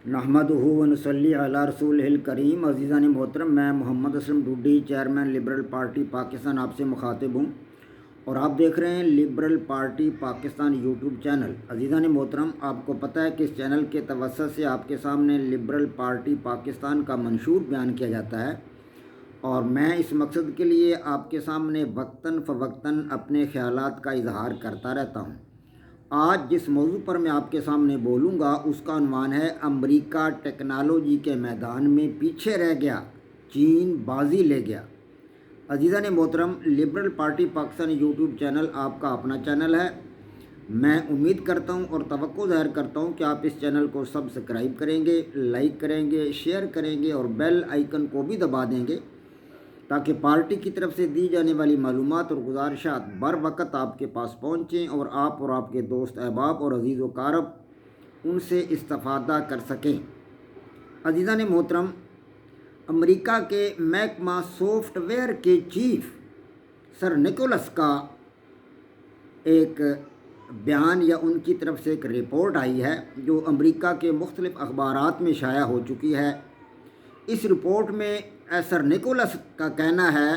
نحمدہ و نصلی علی رسولہ الکریم۔ عزیزان محترم، میں محمد اسلم ڈوڈی، چیئرمین لبرل پارٹی پاکستان، آپ سے مخاطب ہوں اور آپ دیکھ رہے ہیں لبرل پارٹی پاکستان یوٹیوب چینل۔ عزیزان محترم، آپ کو پتہ ہے کہ اس چینل کے توسط سے آپ کے سامنے لبرل پارٹی پاکستان کا منشور بیان کیا جاتا ہے، اور میں اس مقصد کے لیے آپ کے سامنے وقتاً فوقتاً اپنے خیالات کا اظہار کرتا رہتا ہوں۔ آج جس موضوع پر میں آپ کے سامنے بولوں گا اس کا عنوان ہے امریکہ ٹیکنالوجی کے میدان میں پیچھے رہ گیا، چین بازی لے گیا۔ عزیزان محترم، liberal Party Pakistan YouTube channel آپ کا اپنا چینل ہے۔ میں امید کرتا ہوں اور توقع ظاہر کرتا ہوں کہ آپ اس چینل کو سبسکرائب کریں گے، لائک کریں گے، شیئر کریں گے اور بیل آئیکن کو بھی دبا دیں گے تاکہ پارٹی کی طرف سے دی جانے والی معلومات اور گزارشات بر وقت آپ کے پاس پہنچیں اور آپ کے دوست احباب اور عزیز و کارب ان سے استفادہ کر سکیں۔ عزیزان محترم، امریکہ کے محکمہ سافٹ ویئر کے چیف سر نکولس کا ایک بیان یا ان کی طرف سے ایک رپورٹ آئی ہے جو امریکہ کے مختلف اخبارات میں شائع ہو چکی ہے۔ اس رپورٹ میں سر نکولس کا کہنا ہے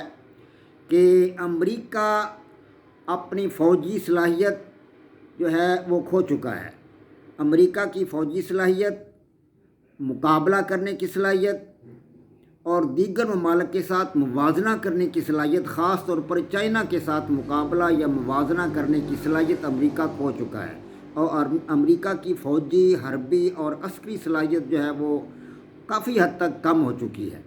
کہ امریکہ اپنی فوجی صلاحیت جو ہے وہ کھو چکا ہے۔ امریکہ کی فوجی صلاحیت، مقابلہ کرنے کی صلاحیت اور دیگر ممالک کے ساتھ موازنہ کرنے کی صلاحیت، خاص طور پر چائنا کے ساتھ مقابلہ یا موازنہ کرنے کی صلاحیت امریکہ کھو چکا ہے، اور امریکہ کی فوجی، حربی اور عسکری صلاحیت جو ہے وہ کافی حد تک کم ہو چکی ہے۔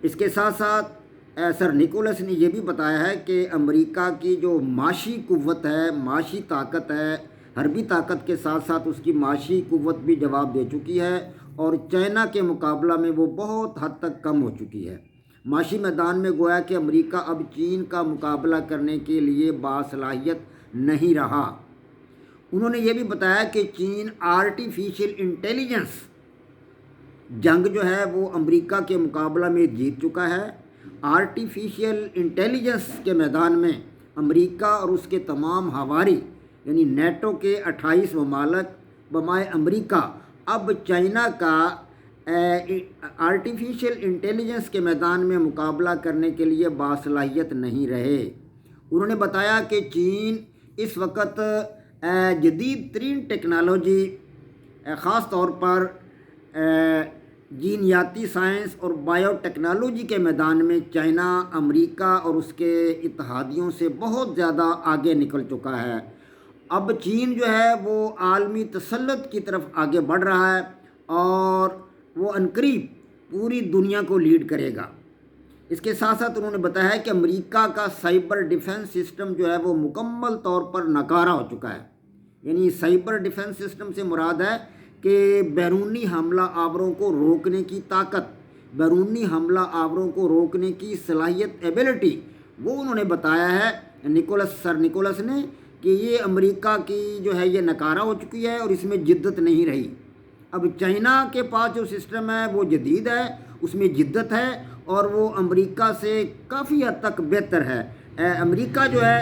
اس کے ساتھ ساتھ سر نکولس نے یہ بھی بتایا ہے کہ امریکہ کی جو معاشی قوت ہے، معاشی طاقت ہے، حربی طاقت کے ساتھ ساتھ اس کی معاشی قوت بھی جواب دے چکی ہے اور چائنا کے مقابلہ میں وہ بہت حد تک کم ہو چکی ہے۔ معاشی میدان میں گویا کہ امریکہ اب چین کا مقابلہ کرنے کے لیے باصلاحیت نہیں رہا۔ انہوں نے یہ بھی بتایا کہ چین آرٹیفیشل انٹیلیجنس جنگ جو ہے وہ امریکہ کے مقابلہ میں جیت چکا ہے۔ آرٹیفیشل انٹیلیجنس کے میدان میں امریکہ اور اس کے تمام حواری یعنی نیٹو کے 28 ممالک بمائے امریکہ اب چائنا کا آرٹیفیشل انٹیلیجنس کے میدان میں مقابلہ کرنے کے لیے باصلاحیت نہیں رہے۔ انہوں نے بتایا کہ چین اس وقت جدید ترین ٹیکنالوجی، خاص طور پر جینیاتی سائنس اور بائیو ٹیکنالوجی کے میدان میں چائنا امریکہ اور اس کے اتحادیوں سے بہت زیادہ آگے نکل چکا ہے۔ اب چین جو ہے وہ عالمی تسلط کی طرف آگے بڑھ رہا ہے اور وہ عنقریب پوری دنیا کو لیڈ کرے گا۔ اس کے ساتھ ساتھ انہوں نے بتایا کہ امریکہ کا سائبر ڈیفنس سسٹم جو ہے وہ مکمل طور پر ناکارہ ہو چکا ہے۔ یعنی سائبر ڈیفنس سسٹم سے مراد ہے کہ بیرونی حملہ آوروں کو روکنے کی طاقت، بیرونی حملہ آوروں کو روکنے کی صلاحیت، ایبلٹی، وہ انہوں نے بتایا ہے سر نکولس نے کہ یہ امریکہ کی جو ہے یہ ناکارہ ہو چکی ہے اور اس میں جدت نہیں رہی۔ اب چائنا کے پاس جو سسٹم ہے وہ جدید ہے، اس میں جدت ہے اور وہ امریکہ سے کافی حد تک بہتر ہے۔ امریکہ جو ہے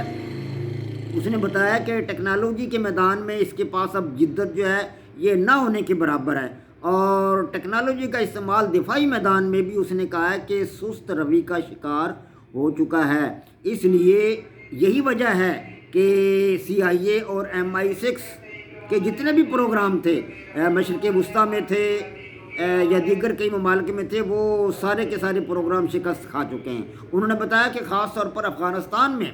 اس نے بتایا کہ ٹیکنالوجی کے میدان میں اس کے پاس اب جدت جو ہے یہ نہ ہونے کے برابر ہے، اور ٹیکنالوجی کا استعمال دفاعی میدان میں بھی اس نے کہا ہے کہ سست روی کا شکار ہو چکا ہے۔ اس لیے یہی وجہ ہے کہ CIA اور MI6 کے جتنے بھی پروگرام تھے، مشرق وسطیٰ میں تھے یا دیگر کئی ممالک میں تھے، وہ سارے کے سارے پروگرام شکست کھا چکے ہیں۔ انہوں نے بتایا کہ خاص طور پر افغانستان میں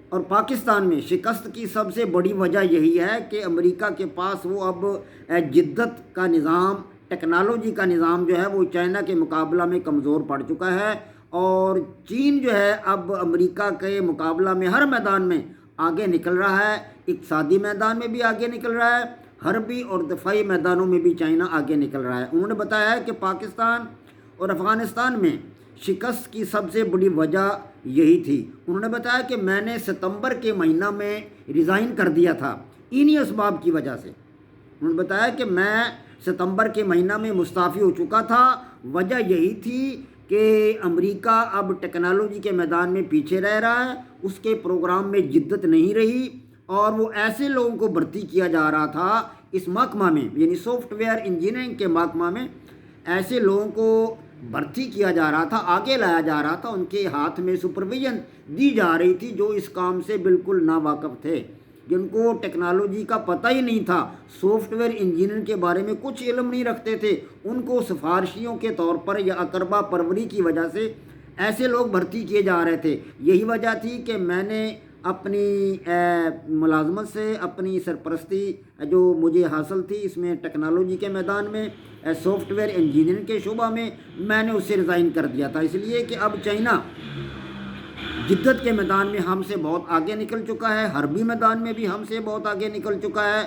اور پاکستان میں شکست کی سب سے بڑی وجہ یہی ہے کہ امریکہ کے پاس وہ اب جدت کا نظام، ٹیکنالوجی کا نظام جو ہے وہ چائنا کے مقابلہ میں کمزور پڑ چکا ہے، اور چین جو ہے اب امریکہ کے مقابلہ میں ہر میدان میں آگے نکل رہا ہے۔ اقتصادی میدان میں بھی آگے نکل رہا ہے، حربی اور دفاعی میدانوں میں بھی چائنا آگے نکل رہا ہے۔ انہوں نے بتایا ہے کہ پاکستان اور افغانستان میں شکست کی سب سے بڑی وجہ یہی تھی۔ انہوں نے بتایا کہ میں نے ستمبر کے مہینہ میں ریزائن کر دیا تھا انہی اسباب کی وجہ سے۔ انہوں نے بتایا کہ میں ستمبر کے مہینہ میں مستعفی ہو چکا تھا، وجہ یہی تھی کہ امریکہ اب ٹیکنالوجی کے میدان میں پیچھے رہ رہا ہے، اس کے پروگرام میں جدت نہیں رہی، اور وہ ایسے لوگوں کو بھرتی کیا جا رہا تھا اس محکمہ میں یعنی سافٹ ویئر انجینئرنگ کے محکمہ میں ایسے لوگوں کو بھرتی کیا جا رہا تھا، آگے لایا جا رہا تھا، ان کے ہاتھ میں سپرویژن دی جا رہی تھی جو اس کام سے بالکل ناواقف تھے، جن کو ٹیکنالوجی کا پتہ ہی نہیں تھا، سافٹ ویئر انجینئر کے بارے میں کچھ علم نہیں رکھتے تھے، ان کو سفارشیوں کے طور پر یا اقربا پروری کی وجہ سے ایسے لوگ بھرتی کیے جا رہے تھے۔ یہی وجہ تھی کہ میں نے اپنی ملازمت سے اپنی سرپرستی جو مجھے حاصل تھی اس میں ٹیکنالوجی کے میدان میں، سافٹ ویئر انجینئرنگ کے شعبہ میں نے اس سے ریزائن کر دیا تھا، اس لیے کہ اب چائنا جدت کے میدان میں ہم سے بہت آگے نکل چکا ہے، حربی میدان میں بھی ہم سے بہت آگے نکل چکا ہے،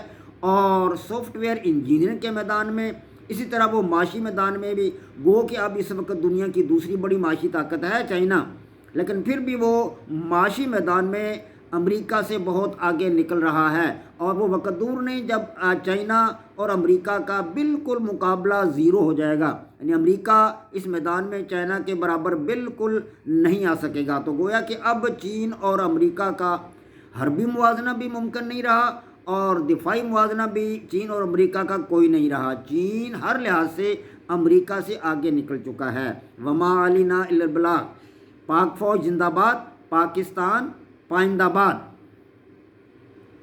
اور سافٹ ویئر انجینئرنگ کے میدان میں، اسی طرح وہ معاشی میدان میں بھی، گو کہ اب اس وقت دنیا کی دوسری بڑی معاشی طاقت ہے چائنا، لیکن پھر بھی وہ معاشی میدان میں امریکہ سے بہت آگے نکل رہا ہے، اور وہ وقت دور نہیں جب چائنا اور امریکہ کا بالکل مقابلہ زیرو ہو جائے گا، یعنی امریکہ اس میدان میں چائنا کے برابر بالکل نہیں آ سکے گا۔ تو گویا کہ اب چین اور امریکہ کا حربی موازنہ بھی ممکن نہیں رہا، اور دفاعی موازنہ بھی چین اور امریکہ کا کوئی نہیں رہا۔ چین ہر لحاظ سے امریکہ سے آگے نکل چکا ہے۔ وما علینا الا البلاغ۔ پاک فوج زندہ باد، پاکستان پائندہ باد۔